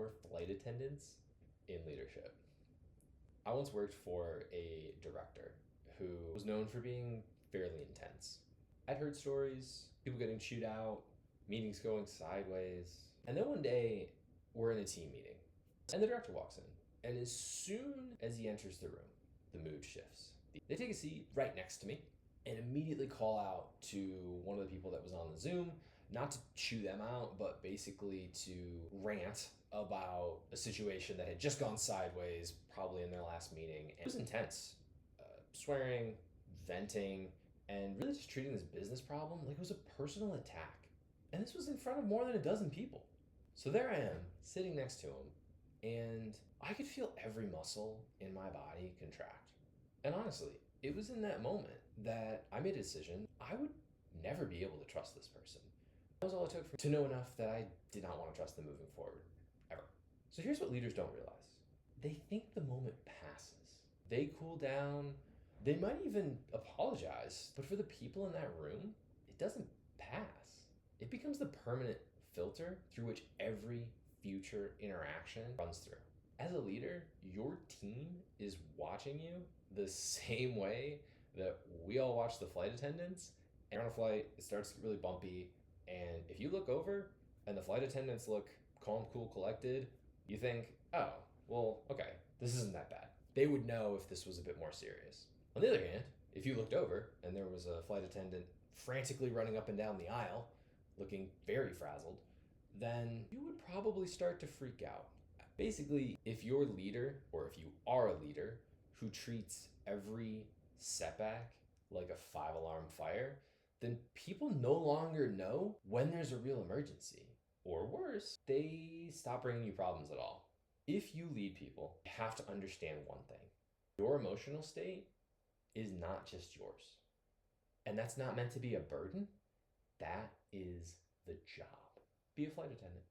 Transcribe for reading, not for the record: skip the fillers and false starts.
for flight attendants in leadership. I once worked for a director who was known for being fairly intense. I'd heard stories, people getting chewed out, meetings going sideways. And then one day, we're in a team meeting, and the director walks in. And as soon as he enters the room, the mood shifts. They take a seat right next to me and immediately call out to one of the people that was on the Zoom, not to chew them out, but basically to rant about a situation that had just gone sideways, probably in their last meeting. And it was intense. Swearing, venting, and really just treating this business problem like it was a personal attack. And this was in front of more than a dozen people. So there I am, sitting next to him, and I could feel every muscle in my body contract. And honestly, it was in that moment that I made a decision I would never be able to trust this person. That was all it took to know enough that I did not want to trust them moving forward, ever. So here's what leaders don't realize. They think the moment passes. They cool down. They might even apologize. But for the people in that room, it doesn't pass. It becomes the permanent filter through which every future interaction runs through. As a leader, your team is watching you the same way that we all watch the flight attendants. And on a flight, it starts to get really bumpy. And if you look over and the flight attendants look calm, cool, collected, you think, oh, well, okay, this isn't that bad. They would know if this was a bit more serious. On the other hand, if you looked over and there was a flight attendant frantically running up and down the aisle, looking very frazzled, then you would probably start to freak out. Basically, if you're a leader, or if you are a leader who treats every setback like a 5-alarm fire, then people no longer know when there's a real emergency. Or worse, they stop bringing you problems at all. If you lead people, you have to understand one thing. Your emotional state is not just yours. And that's not meant to be a burden. That is the job. Be a flight attendant.